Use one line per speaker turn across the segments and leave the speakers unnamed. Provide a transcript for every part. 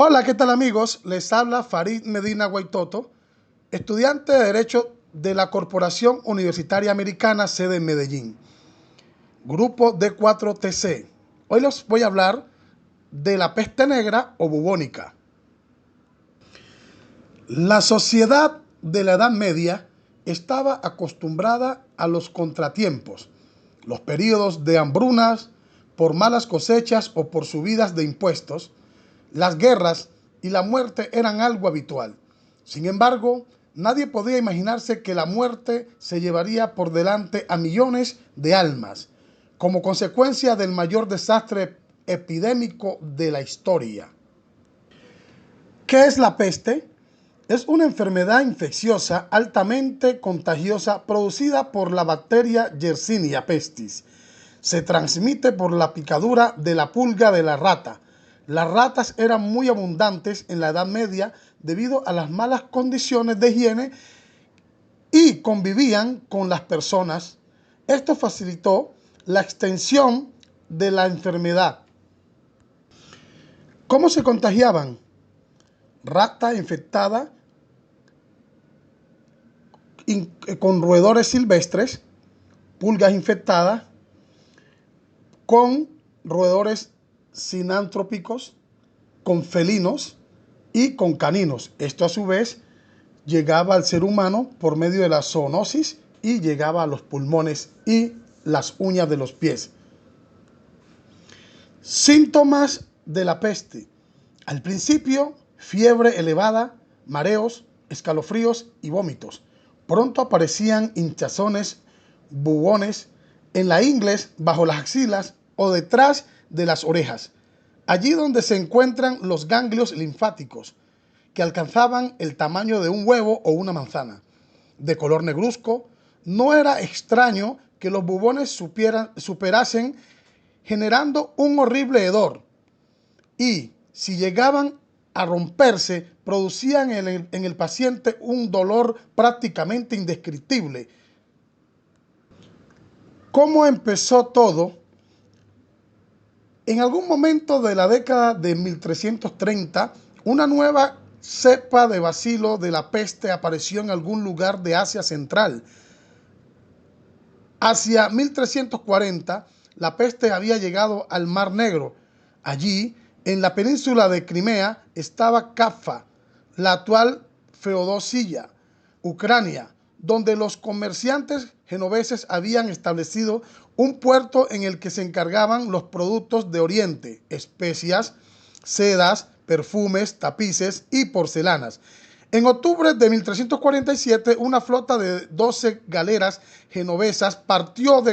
Hola, ¿qué tal amigos? Les habla Farid Medina Guaitoto, estudiante de Derecho de la Corporación Universitaria Americana, sede en Medellín, grupo D4TC. Hoy les voy a hablar de la peste negra o bubónica. La sociedad de la Edad Media estaba acostumbrada a los contratiempos, los periodos de hambrunas, por malas cosechas o por subidas de impuestos. Las guerras y la muerte eran algo habitual. Sin embargo, nadie podía imaginarse que la muerte se llevaría por delante a millones de almas, como consecuencia del mayor desastre epidémico de la historia. ¿Qué es la peste? Es una enfermedad infecciosa altamente contagiosa producida por la bacteria Yersinia pestis. Se transmite por la picadura de la pulga de la rata. Las ratas eran muy abundantes en la Edad Media debido a las malas condiciones de higiene y convivían con las personas. Esto facilitó la extensión de la enfermedad. ¿Cómo se contagiaban? Rata infectada con roedores silvestres, pulgas infectadas con roedores sinantrópicos, con felinos y con caninos. Esto a su vez llegaba al ser humano por medio de la zoonosis y llegaba a los pulmones y las uñas de los pies. Síntomas de la peste. Al principio, fiebre elevada, mareos, escalofríos y vómitos. Pronto aparecían hinchazones, bubones en la ingles, bajo las axilas o detrás de las orejas, allí donde se encuentran los ganglios linfáticos, que alcanzaban el tamaño de un huevo o una manzana. De color negruzco, no era extraño que los bubones superasen generando un horrible hedor, y si llegaban a romperse, producían en el paciente un dolor prácticamente indescriptible. ¿Cómo empezó todo? En algún momento de la década de 1330, una nueva cepa de bacilo de la peste apareció en algún lugar de Asia Central. Hacia 1340, la peste había llegado al Mar Negro. Allí, en la península de Crimea, estaba Kaffa, la actual Feodosia, Ucrania, donde los comerciantes genoveses habían establecido un puerto en el que se encargaban los productos de Oriente, especias, sedas, perfumes, tapices y porcelanas. En octubre de 1347, una flota de 12 galeras genovesas partió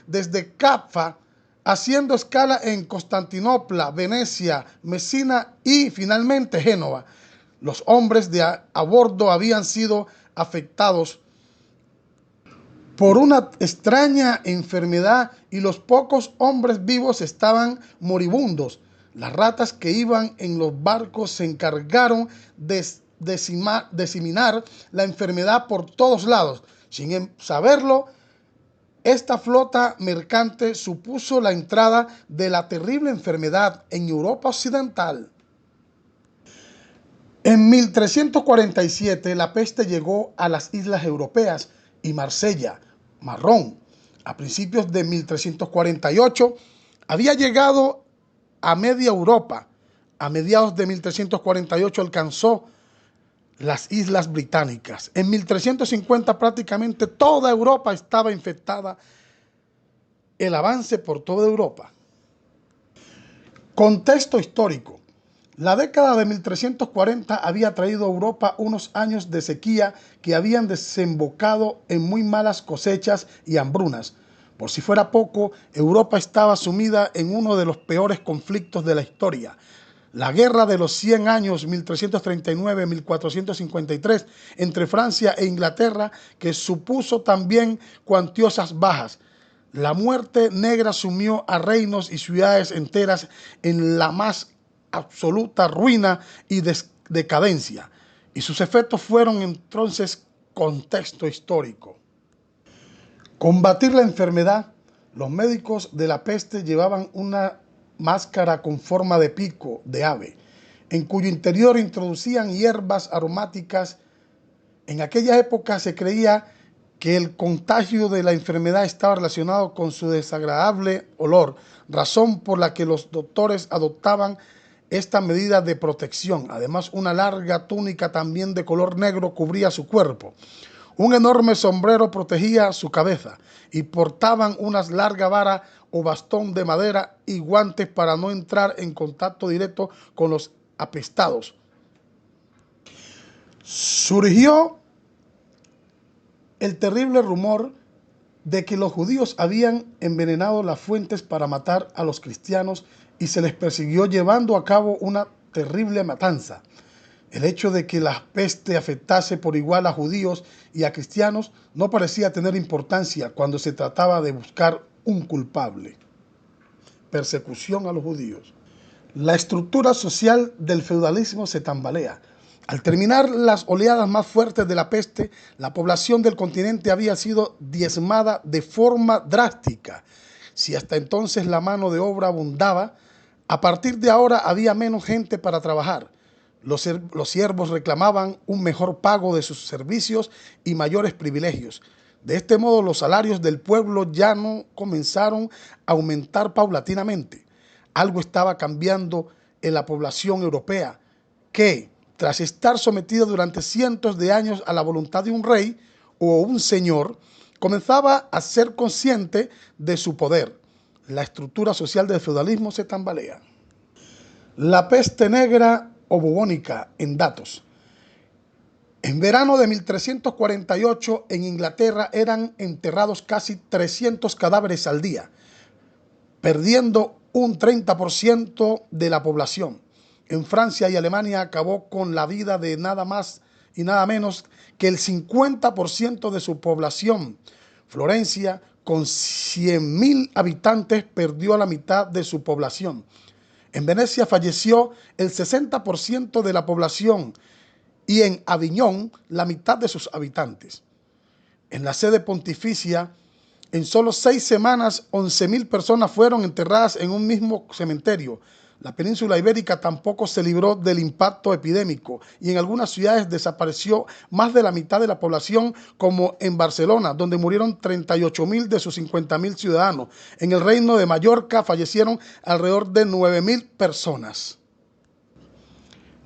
desde Kaffa, haciendo escala en Constantinopla, Venecia, Mesina y finalmente Génova. Los hombres a bordo habían sido afectados por una extraña enfermedad y los pocos hombres vivos estaban moribundos. Las ratas que iban en los barcos se encargaron de diseminar la enfermedad por todos lados. Sin saberlo, esta flota mercante supuso la entrada de la terrible enfermedad en Europa Occidental. En 1347 la peste llegó a las islas europeas y Marsella, Marrón. A principios de 1348 había llegado a media Europa. A mediados de 1348 alcanzó las Islas Británicas. En 1350 prácticamente toda Europa estaba infectada. El avance por toda Europa. Contexto histórico. La década de 1340 había traído a Europa unos años de sequía que habían desembocado en muy malas cosechas y hambrunas. Por si fuera poco, Europa estaba sumida en uno de los peores conflictos de la historia. La Guerra de los 100 años, 1339-1453, entre Francia e Inglaterra, que supuso también cuantiosas bajas. La muerte negra sumió a reinos y ciudades enteras en la más absoluta ruina y decadencia. Y sus efectos fueron entonces contexto histórico. Combatir la enfermedad. Los médicos de la peste llevaban una máscara con forma de pico de ave. en cuyo interior introducían hierbas aromáticas. En aquella época se creía que el contagio de la enfermedad estaba relacionado con su desagradable olor, razón por la que los doctores adoptaban esta medida de protección. Además, una larga túnica también de color negro cubría su cuerpo. Un enorme sombrero protegía su cabeza y portaban una larga vara o bastón de madera y guantes para no entrar en contacto directo con los apestados. Surgió el terrible rumor de que los judíos habían envenenado las fuentes para matar a los cristianos y se les persiguió llevando a cabo una terrible matanza. El hecho de que la peste afectase por igual a judíos y a cristianos no parecía tener importancia cuando se trataba de buscar un culpable. Persecución a los judíos. La estructura social del feudalismo se tambalea. Al terminar las oleadas más fuertes de la peste, la población del continente había sido diezmada de forma drástica. Si hasta entonces la mano de obra abundaba, a partir de ahora había menos gente para trabajar. Los siervos reclamaban un mejor pago de sus servicios y mayores privilegios. De este modo, los salarios del pueblo llano comenzaron a aumentar paulatinamente. Algo estaba cambiando en la población europea, que, tras estar sometida durante cientos de años a la voluntad de un rey o un señor, comenzaba a ser consciente de su poder. La estructura social del feudalismo se tambalea. La peste negra o bubónica en datos. En verano de 1348 en Inglaterra eran enterrados casi 300 cadáveres al día, perdiendo un 30% de la población. En Francia y Alemania acabó con la vida de nada más y nada menos que el 50% de su población. Florencia, con 100.000 habitantes, perdió a la mitad de su población. En Venecia falleció el 60% de la población y en Aviñón la mitad de sus habitantes. En la sede pontificia, en solo 6 semanas, 11.000 personas fueron enterradas en un mismo cementerio. La península ibérica tampoco se libró del impacto epidémico y en algunas ciudades desapareció más de la mitad de la población, como en Barcelona, donde murieron 38.000 de sus 50.000 ciudadanos. En el Reino de Mallorca fallecieron alrededor de 9.000 personas.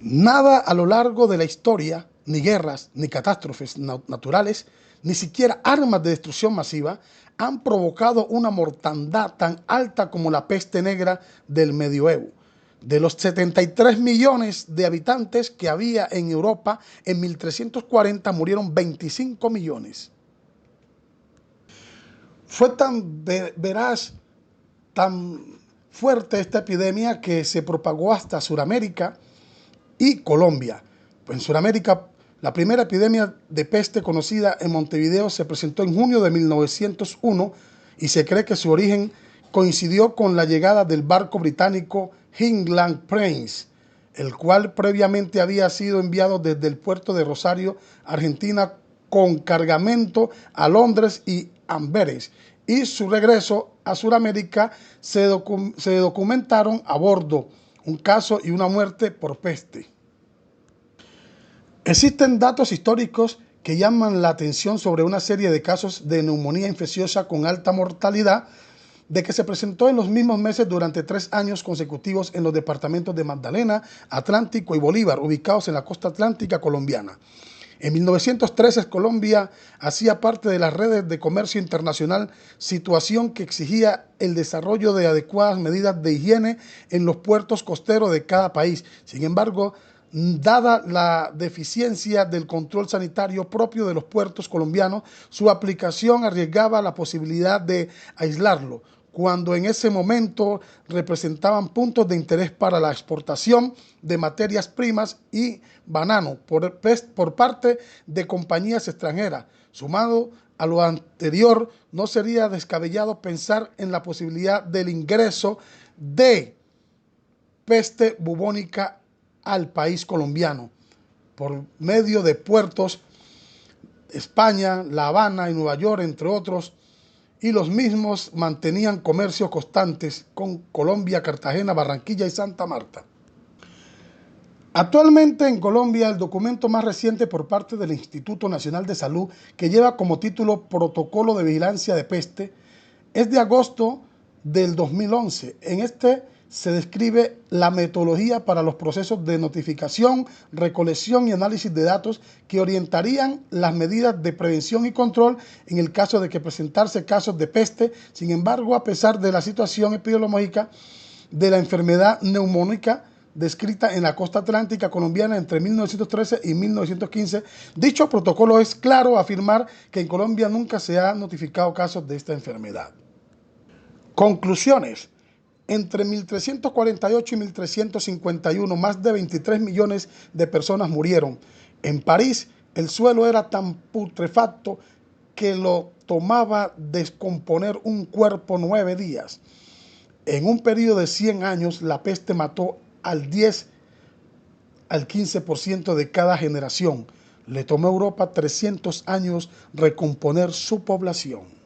Nada a lo largo de la historia, ni guerras, ni catástrofes naturales, ni siquiera armas de destrucción masiva, han provocado una mortandad tan alta como la peste negra del medioevo. De los 73 millones de habitantes que había en Europa, en 1340 murieron 25 millones. Fue tan veraz, tan fuerte esta epidemia que se propagó hasta Sudamérica y Colombia. Pues en Sudamérica, la primera epidemia de peste conocida en Montevideo se presentó en junio de 1901 y se cree que su origen coincidió con la llegada del barco británico England Prince, el cual previamente había sido enviado desde el puerto de Rosario, Argentina, con cargamento a Londres y Amberes, y su regreso a Sudamérica se documentaron a bordo un caso y una muerte por peste. Existen datos históricos que llaman la atención sobre una serie de casos de neumonía infecciosa con alta mortalidad de que se presentó en los mismos meses durante 3 años consecutivos en los departamentos de Magdalena, Atlántico y Bolívar, ubicados en la costa atlántica colombiana. En 1913 Colombia hacía parte de las redes de comercio internacional, situación que exigía el desarrollo de adecuadas medidas de higiene en los puertos costeros de cada país. Sin embargo, dada la deficiencia del control sanitario propio de los puertos colombianos, su aplicación arriesgaba la posibilidad de aislarlo, cuando en ese momento representaban puntos de interés para la exportación de materias primas y banano por parte de compañías extranjeras. Sumado a lo anterior, no sería descabellado pensar en la posibilidad del ingreso de peste bubónica al país colombiano por medio de puertos, España, La Habana y Nueva York, entre otros, y los mismos mantenían comercios constantes con Colombia, Cartagena, Barranquilla y Santa Marta. Actualmente en Colombia, el documento más reciente por parte del Instituto Nacional de Salud, que lleva como título Protocolo de Vigilancia de Peste, es de agosto del 2011. En este se describe la metodología para los procesos de notificación, recolección y análisis de datos que orientarían las medidas de prevención y control en el caso de que presentarse casos de peste. Sin embargo, a pesar de la situación epidemiológica de la enfermedad neumónica descrita en la costa atlántica colombiana entre 1913 y 1915, dicho protocolo es claro a afirmar que en Colombia nunca se ha notificado casos de esta enfermedad. Conclusiones. Entre 1348 y 1351, más de 23 millones de personas murieron. En París, el suelo era tan putrefacto que lo tomaba descomponer un cuerpo 9 días. En un periodo de 100 años, la peste mató al 10 al 15% de cada generación. Le tomó a Europa 300 años recomponer su población.